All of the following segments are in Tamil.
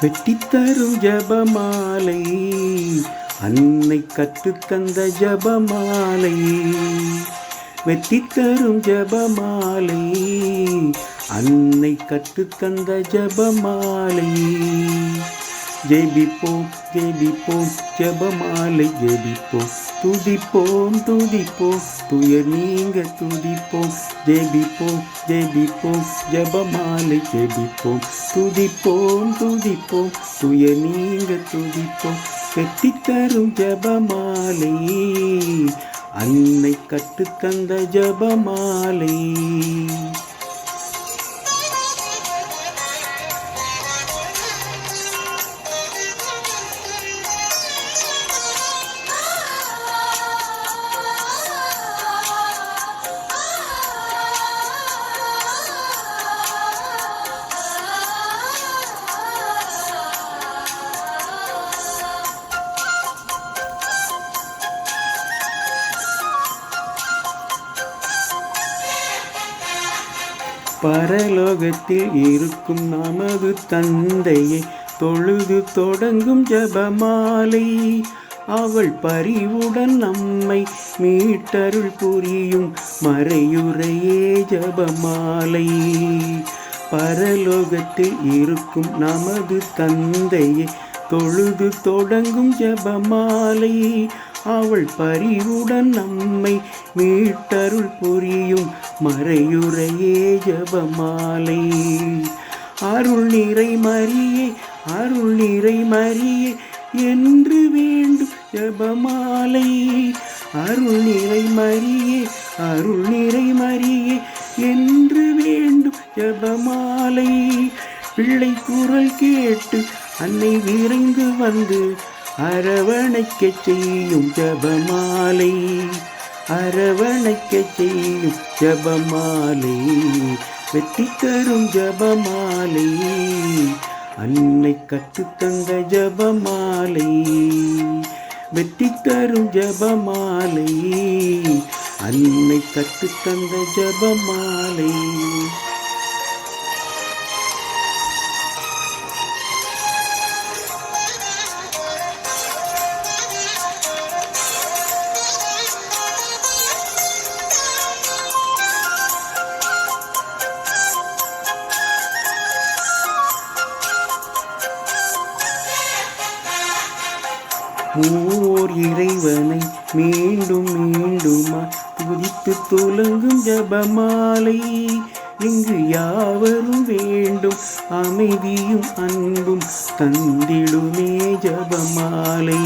வெட்டித்தரும் ஜபமாலை அன்னை கற்றுத்தந்த ஜபமாலை. வெட்டித்தரும் ஜபமாலை அன்னை கற்றுத்தந்த ஜபமாலை. ஜெபிப்போம் ஜெபிப்போம் ஜபமாலை ஜெபிப்போம், துதிப்போம் துதிப்போம் துயர் நீங்க துதிப்போம். ஜெபிப்போம் ஜெபிப்போம் ஜபமாலை ஜெபிப்போம், துதிப்போம் துதிப்போம் துயர் நீங்க துதிப்போம். வெட்டித்தரும் ஜபமாலை அன்னை கற்றுத்தந்த ஜபமாலை. பரலோகத்தில் இருக்கும் நமது தந்தையை தொழுது தொடங்கும் ஜபமாலை. அவள் பரிவுடன் நம்மை மீட்டருள் புரியும் மறையுறையே ஜபமாலை. பரலோகத்தில் இருக்கும் நமது தந்தையை தொழுது தொடங்கும் ஜபமாலை. அவள் பரிவுடன் நம்மை மீட்டருள் புரியும் மறையுறையே ஜபமாலை. அருள் நிறை மரியே அருள் நிறை மரியே என்று வேண்டும் ஜபமாலை. அருள் நிறை மரியே அருள் நிறை மரியே என்று வேண்டும் ஜபமாலை. பிள்ளை குரல் கேட்டு அன்னை விரைந்து வந்து அரவணைக்க செய்யும் ஜபமாலை. அரவணைக்க செய்யும் ஜபமாலை. வெட்டித்தரும் ஜபமாலை அன்னை கற்றுத்தந்த ஜபமாலை. வெட்டித்தரும் ஜபமாலை அன்னை கற்றுத்தந்த ஜபமாலை. ஓர் இறைவனை மீண்டும் மீண்டுமா துதித்து துலங்கும் ஜபமாலை. இங்கு யாவரும் வேண்டும் அமைதியும் அன்பும் தந்திடுமே ஜபமாலை.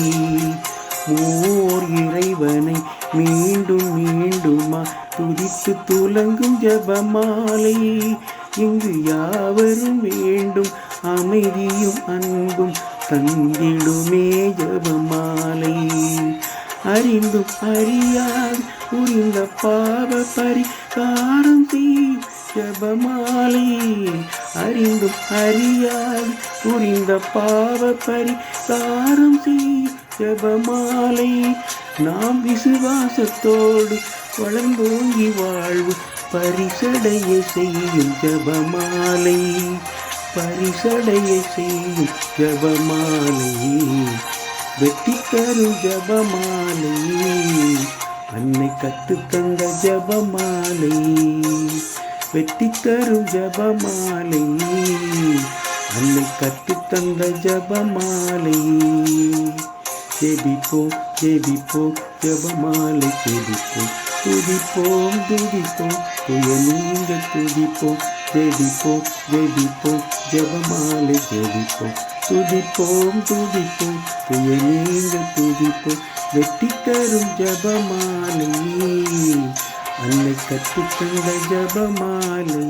ஓர் இறைவனை மீண்டும் மீண்டுமா துதித்து துலங்கும் ஜபமாலை. இங்கு யாவரும் வேண்டும் அமைதியும் அன்பும் தந்திடுமே ஜபமாலை. அறிந்தும் அறியாது புரிந்த பாவ பரிகாரம் செய்யும் ஜபமாலை. அறிந்தும் அறியாது புரிந்த பாவ பரிகாரம் செய்யும் ஜபமாலை. நாம் விசுவாசத்தோடு வளர்ந்தோங்கி வாழ்வு பரிசடைய செய்யும் ஜபமாலை. பரிசடைய செய்யும் ஜபமாலை. வெட்டித்தரும் ஜபமாலை அன்னை கற்றுத்தந்த ஜபமாலை. வெட்டித்தரும் ஜபமாலை அன்னை கற்றுத்தந்த ஜபமாலை. ஜெபிப்போம் ஜெபிப்போம் ஜபமாலை ஜெபிப்போம், துதிப்போம் துதிப்போம் துயர் நீங்க துதிப்போம். ஜெபிப்போம் ஜெபிப்போம் ஜபமாலை ஜெபிப்போம், துதிப்போம் துதிப்போம் துயர் நீங்க துதிப்போம். வெட்டித்தரும் ஜபமாலை அன்னை கற்றுத்தந்த ஜபமாலை.